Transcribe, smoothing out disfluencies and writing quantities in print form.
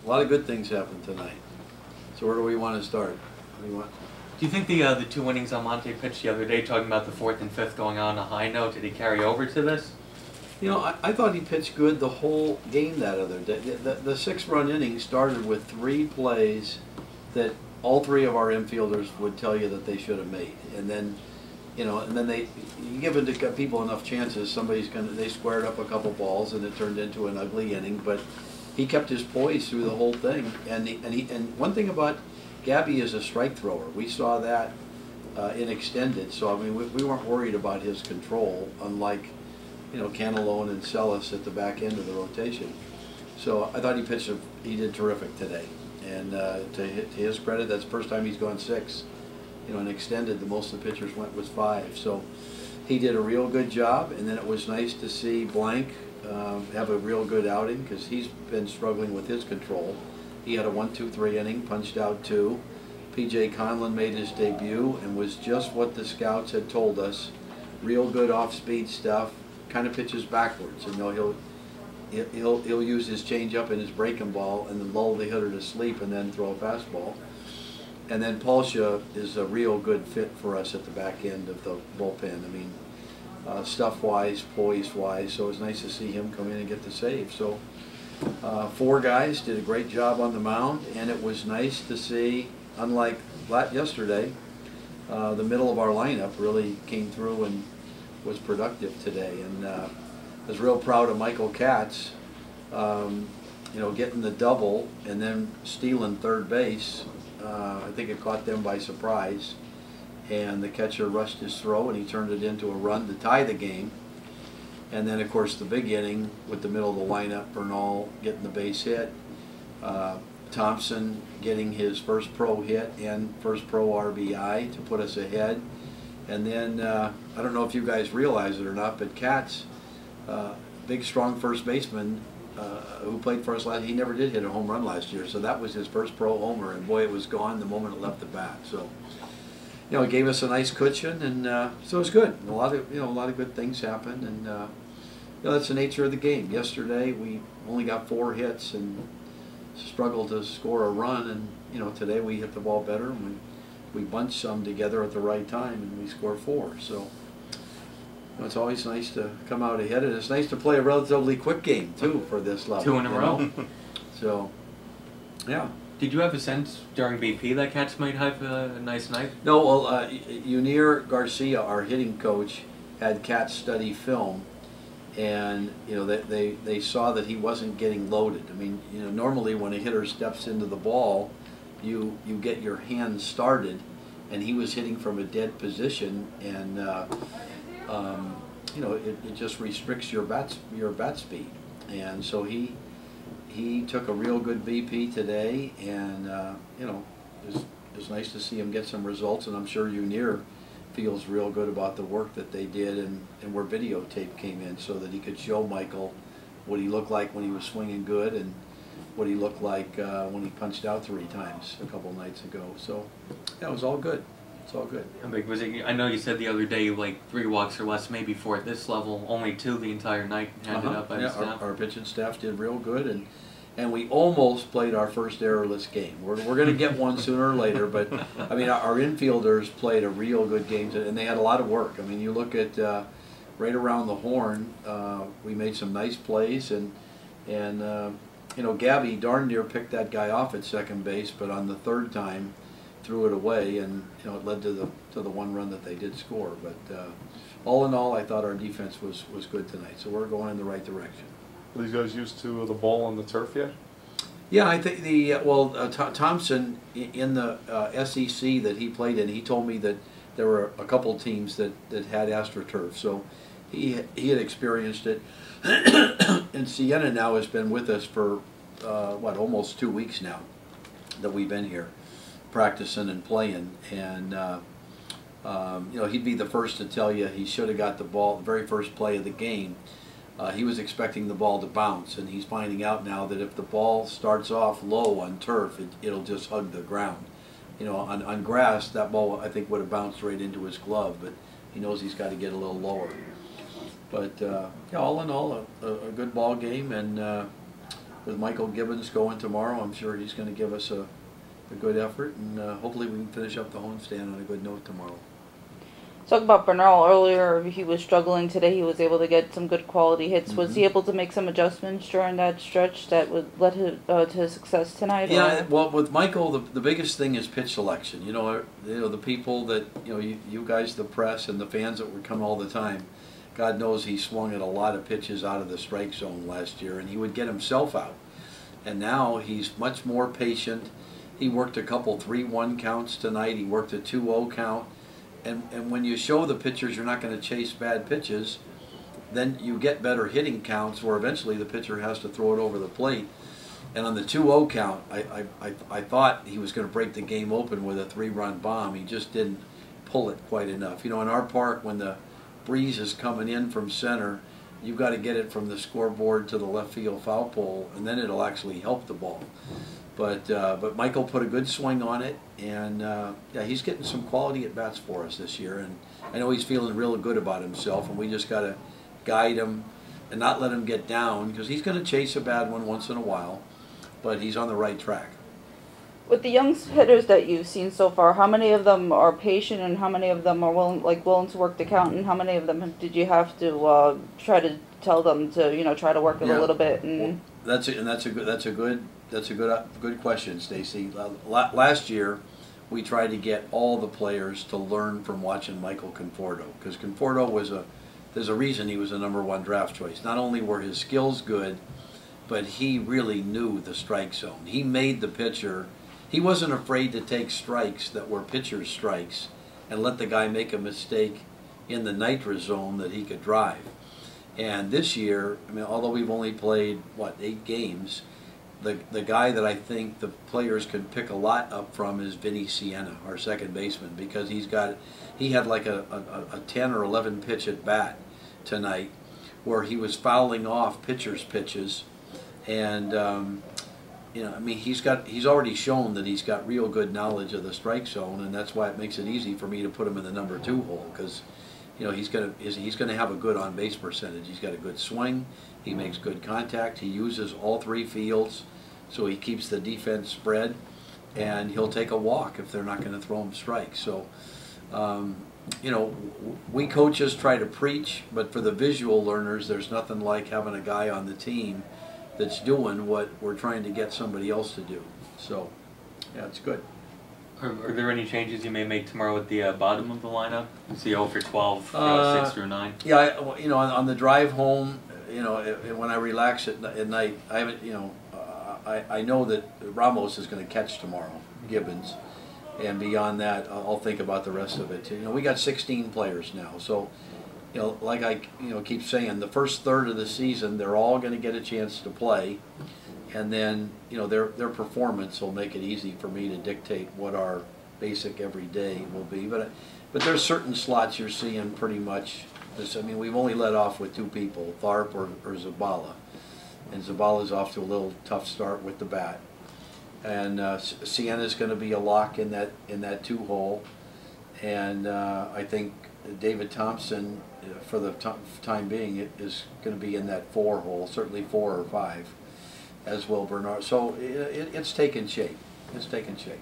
A lot of good things happened tonight. So where do we want to start? What do you want? Do you think the two innings Almonte pitched the other day, talking about the fourth and fifth going on a high note, did he carry over to this? You know, I thought he pitched good the whole game that other day. The 6-run inning started with 3 plays that all 3 of our infielders would tell you that they should have made. And then, you know, you give it to people enough chances, they squared up a couple balls and it turned into an ugly inning. But he kept his poise through the whole thing. And one thing about Gabby is a strike thrower. We saw that in extended. So I mean, we weren't worried about his control, unlike, you know, Canelone and Celis at the back end of the rotation. So I thought he did terrific today. And to his credit, that's the first time he's gone 6. You know, and extended, the most the pitchers went was 5. So he did a real good job. And then it was nice to see Blank have a real good outing, because he's been struggling with his control. He had a 1-2-3 inning, punched out 2. P.J. Conlon made his debut and was just what the scouts had told us. Real good off-speed stuff. Kind of pitches backwards, and he'll use his changeup and his breaking ball and then lull the hitter to sleep and then throw a fastball. And then Polsha is a real good fit for us at the back end of the bullpen. I mean, stuff-wise, poise-wise, so it was nice to see him come in and get the save. So 4 guys did a great job on the mound, and it was nice to see, unlike yesterday, the middle of our lineup really came through and was productive today. And I was real proud of Michael Katz, you know, getting the double and then stealing third base. I think it caught them by surprise, and the catcher rushed his throw and he turned it into a run to tie the game. And then, of course, the big inning with the middle of the lineup, Bernal getting the base hit, Thompson getting his first pro hit and first pro RBI to put us ahead. And then, I don't know if you guys realize it or not, but Katz, big, strong first baseman who played for us he never did hit a home run last year. So that was his first pro homer, and boy, it was gone the moment it left the bat. So, you know, it gave us a nice cushion, and so it was good. And a lot of good things happened, and you know, that's the nature of the game. Yesterday we only got 4 hits and struggled to score a run, and you know, today we hit the ball better, and we bunched some together at the right time, and we scored 4. So, you know, it's always nice to come out ahead, and it's nice to play a relatively quick game too for this level. 2 in a row. So, yeah. Did you have a sense during BP that Katz might have a nice night? No, well, Yunir Garcia, our hitting coach, had Katz study film, and you know, they saw that he wasn't getting loaded. I mean, you know, normally when a hitter steps into the ball, you get your hand started, and he was hitting from a dead position, and you know, it just restricts your bat speed. And so he took a real good BP today, and you know, it was nice to see him get some results, and I'm sure Yunir feels real good about the work that they did, and where videotape came in so that he could show Michael what he looked like when he was swinging good and what he looked like when he punched out 3 times a couple nights ago. So yeah, it was all good. It's all good. How big was it? I know you said the other day like 3 walks or less, maybe 4 at this level, only 2 the entire night handed up by the staff. Our pitching staff did real good, and we almost played our first errorless game. We're going to get one sooner or later, but I mean, our infielders played a real good game today, and they had a lot of work. I mean, you look at right around the horn, we made some nice plays, and you know, Gabby darn near picked that guy off at second base, but on the 3rd time threw it away, and you know, it led to the 1 run that they did score. But all in all, I thought our defense was good tonight, so we're going in the right direction. Are these guys used to the ball on the turf yet? Yeah, I think Thompson in the SEC that he played in, he told me that there were a couple teams that had AstroTurf, so he had experienced it. And Sienna now has been with us for what, almost 2 weeks now that we've been here practicing and playing, and you know, he'd be the first to tell you he should have got the ball the very first play of the game. He was expecting the ball to bounce, and he's finding out now that if the ball starts off low on turf, it'll just hug the ground. You know, on grass, that ball I think would have bounced right into his glove, but he knows he's got to get a little lower. But yeah, all in all, a good ball game, and with Michael Gibbons going tomorrow, I'm sure he's going to give us a good effort, and hopefully we can finish up the homestand on a good note tomorrow. Talk about Bernal earlier. He was struggling today. He was able to get some good quality hits. Mm-hmm. Was he able to make some adjustments during that stretch that would lead to his success tonight? Yeah, or? well, with Michael, the biggest thing is pitch selection. You know, the people that you guys, the press, and the fans that would come all the time. God knows he swung at a lot of pitches out of the strike zone last year, and he would get himself out. And now he's much more patient. He worked a couple 3-1 counts tonight. He worked a 2-0 count. And when you show the pitchers you're not going to chase bad pitches, then you get better hitting counts where eventually the pitcher has to throw it over the plate. And on the 2-0 count, I thought he was going to break the game open with a 3-run bomb. He just didn't pull it quite enough. You know, in our park, when the breeze is coming in from center, you've got to get it from the scoreboard to the left field foul pole, and then it'll actually help the ball. But Michael put a good swing on it, and yeah, he's getting some quality at bats for us this year, and I know he's feeling real good about himself, and we just got to guide him and not let him get down, because he's going to chase a bad one once in a while, but he's on the right track. With the young hitters that you've seen so far, how many of them are patient, and how many of them are willing to work the count, and how many of them did you have to try to tell them to try to work it a little bit? And well, that's a good question, Stacy. Last year, we tried to get all the players to learn from watching Michael Conforto, because Conforto there's a reason he was a #1 draft choice. Not only were his skills good, but he really knew the strike zone. He made the pitcher. He wasn't afraid to take strikes that were pitcher's strikes and let the guy make a mistake in the nitrous zone that he could drive. And this year, I mean, although we've only played, 8 games, the guy that I think the players can pick a lot up from is Vinny Sienna, our second baseman, because he had like a 10 or 11 pitch at bat tonight where he was fouling off pitchers' pitches, and I mean, he's already shown that he's got real good knowledge of the strike zone, and that's why it makes it easy for me to put him in the #2 hole, because he's gonna have a good on base percentage. He's got a good swing. He makes good contact. He uses all 3 fields, so he keeps the defense spread, and he'll take a walk if they're not going to throw him strikes. So, we coaches try to preach, but for the visual learners, there's nothing like having a guy on the team that's doing what we're trying to get somebody else to do. So, yeah, it's good. Are there any changes you may make tomorrow at the bottom of the lineup? You see 0 for 12, 6 through 9. Yeah, on the drive home, when I relax at night, I haven't, I know that Ramos is going to catch tomorrow, Gibbons, and beyond that, I'll think about the rest of it too. We got 16 players now, so like I keep saying, the first third of the season, they're all going to get a chance to play, and then their performance will make it easy for me to dictate what our basic everyday will be. But there's certain slots you're seeing pretty much. I mean, we've only let off with 2 people, Tharp or Zabala, and Zabala's off to a little tough start with the bat, and Sienna's going to be a lock in that 2 hole, and I think David Thompson, for the time being, is going to be in that 4 hole, certainly 4 or 5, as will Bernard. So it's taken shape. It's taken shape.